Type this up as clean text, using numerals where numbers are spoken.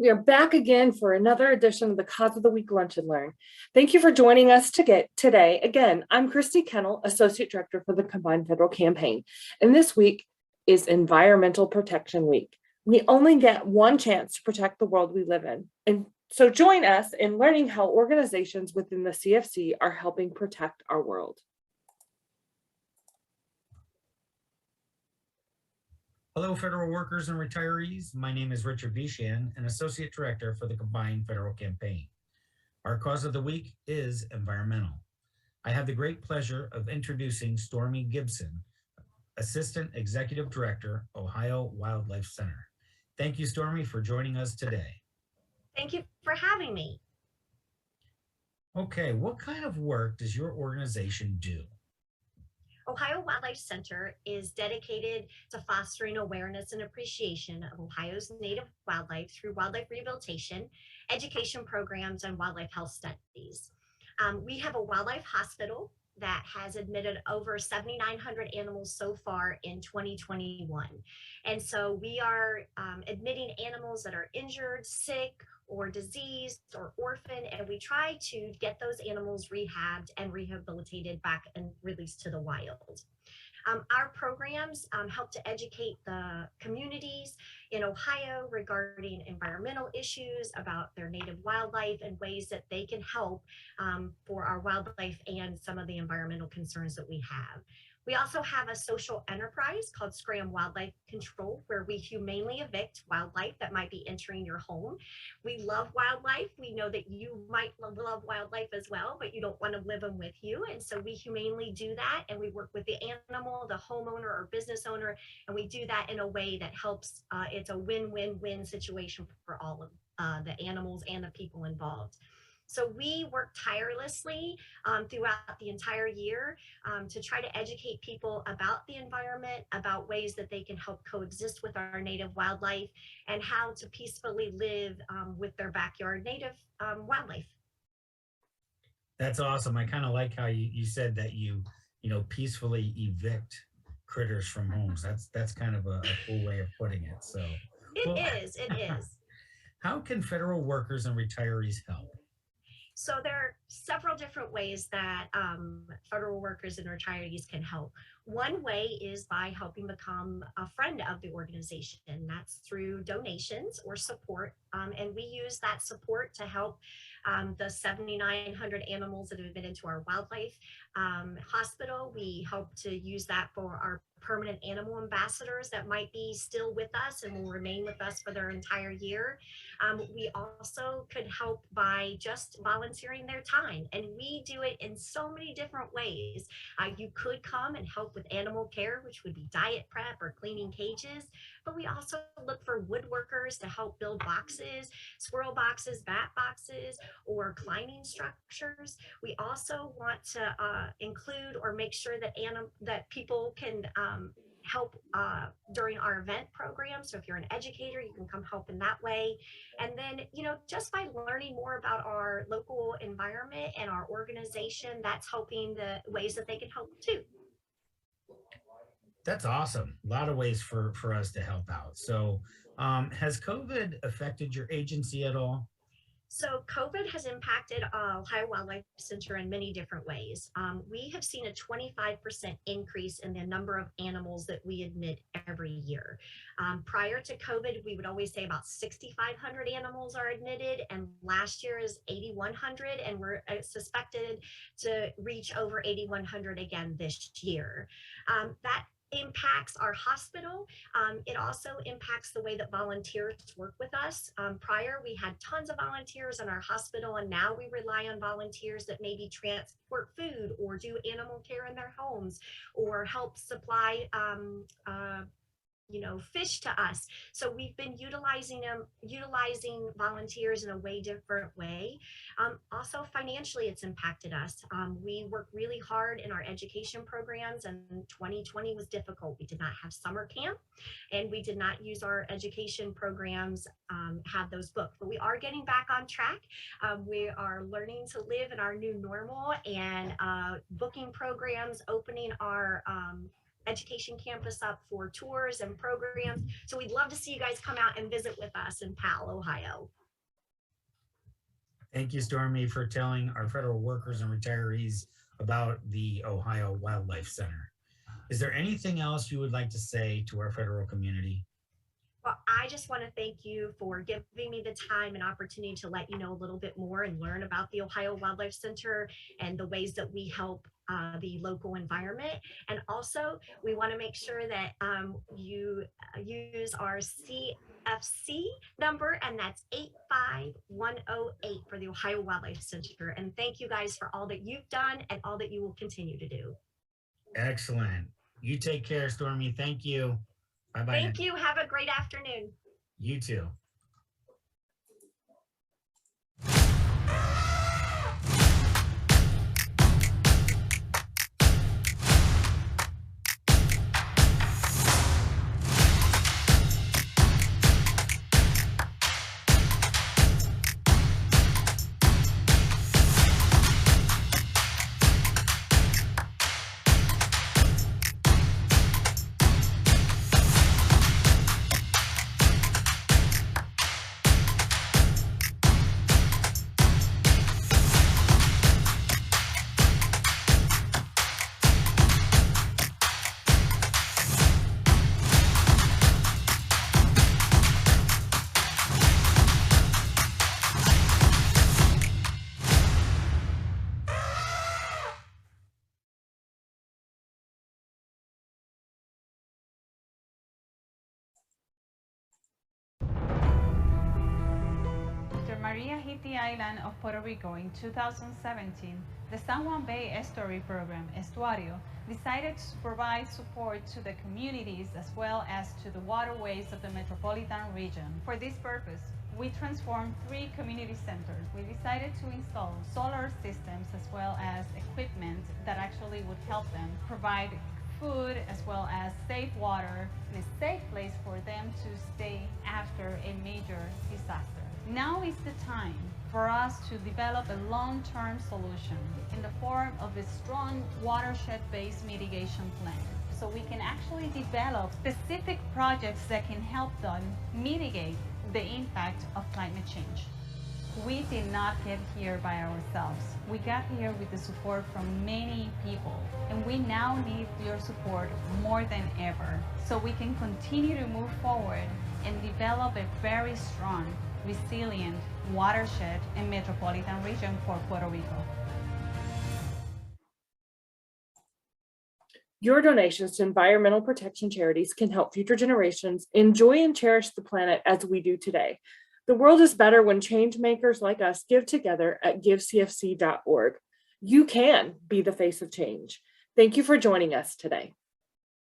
We are back again for another edition of the Cause of the Week Lunch and Learn. Thank you for joining us today. Again, I'm Christy Kennel, Associate Director for the Combined Federal Campaign, and this week is Environmental Protection Week. We only get one chance to protect the world we live in, and so join us in learning how organizations within the CFC are helping protect our world. Hello, federal workers and retirees. My name is Richard Bishan, an Associate Director for the Combined Federal Campaign. Our cause of the week is environmental. I have the great pleasure of introducing Stormy Gibson, Assistant Executive Director, Ohio Wildlife Center. Thank you, Stormy, for joining us today. Thank you for having me. Okay, what kind of work does your organization do? Ohio Wildlife Center is dedicated to fostering awareness and appreciation of Ohio's native wildlife through wildlife rehabilitation, education programs, and wildlife health studies. We have a wildlife hospital that has admitted over 7,900 animals so far in 2021. And so we are admitting animals that are injured, sick, or diseased or orphaned, and we try to get those animals rehabbed and rehabilitated back and released to the wild. Our programs help to educate the communities in Ohio regarding environmental issues, about their native wildlife, and ways that they can help for our wildlife and some of the environmental concerns that we have. We also have a social enterprise called Scram Wildlife Control, where we humanely evict wildlife that might be entering your home. We love wildlife. We know that you might love wildlife as well, but you don't want to live them with you. And so we humanely do that. And we work with the animal, the homeowner or business owner, and we do that in a way that helps. It's a win-win-win situation for all of the animals and the people involved. So we work tirelessly throughout the entire year to try to educate people about the environment, about ways that they can help coexist with our native wildlife, and how to peacefully live with their backyard native wildlife. That's awesome. I kind of like how you said that you peacefully evict critters from homes. That's kind of a cool way of putting it. So it is. How can federal workers and retirees help? So there are several different ways that federal workers and retirees can help. One way is by helping become a friend of the organization. That's through donations or support. And we use that support to help the 7,900 animals that have been into our wildlife hospital. We hope to use that for our permanent animal ambassadors that might be still with us and will remain with us for their entire year. We also could help by just volunteering their time, and we do it in so many different ways. You could come and help with animal care, which would be diet prep or cleaning cages, but we also look for woodworkers to help build boxes, squirrel boxes, bat boxes, or climbing structures. We also want to include or make sure that people can help during our event program. So if you're an educator, you can come help in that way. And then, just by learning more about our local environment and our organization, that's helping the ways that they can help too. That's awesome. A lot of ways for us to help out. So has COVID affected your agency at all? So COVID has impacted Ohio Wildlife Center in many different ways. We have seen a 25% increase in the number of animals that we admit every year. Prior to COVID, we would always say about 6,500 animals are admitted, and last year is 8,100, and we're suspected to reach over 8,100 again this year. That impacts our hospital. It also impacts the way that volunteers work with us. Prior, we had tons of volunteers in our hospital, and now we rely on volunteers that maybe transport food or do animal care in their homes or help supply fish to us. So we've been utilizing volunteers in a way different way. Also financially, it's impacted us. We work really hard in our education programs, and 2020 was difficult. We did not have summer camp, and we did not use our education programs, have those booked, but we are getting back on track. We are learning to live in our new normal and booking programs, opening our education campus up for tours and programs. So we'd love to see you guys come out and visit with us in Powell, Ohio. Thank you, Stormy, for telling our federal workers and retirees about the Ohio Wildlife Center. Is there anything else you would like to say to our federal community? Well, I just want to thank you for giving me the time and opportunity to let you know a little bit more and learn about the Ohio Wildlife Center and the ways that we help the local environment. And also, we want to make sure that you use our CFC number, and that's 85108 for the Ohio Wildlife Center. And thank you guys for all that you've done and all that you will continue to do. Excellent. You take care, Stormy. Thank you. Bye-bye. Thank you. Have a great afternoon. You too. After Maria hit the island of Puerto Rico in 2017, the San Juan Bay Estuary Program, Estuario, decided to provide support to the communities as well as to the waterways of the metropolitan region. For this purpose, we transformed 3 community centers. We decided to install solar systems as well as equipment that actually would help them provide food as well as safe water and a safe place for them to stay after a major disaster. Now is the time for us to develop a long-term solution in the form of a strong watershed-based mitigation plan, so we can actually develop specific projects that can help them mitigate the impact of climate change. We did not get here by ourselves. We got here with the support from many people, and we now need your support more than ever, so we can continue to move forward and develop a very strong, resilient watershed and metropolitan region for Puerto Rico. Your donations to environmental protection charities can help future generations enjoy and cherish the planet as we do today. The world is better when change makers like us give together at givecfc.org. You can be the face of change. Thank you for joining us today.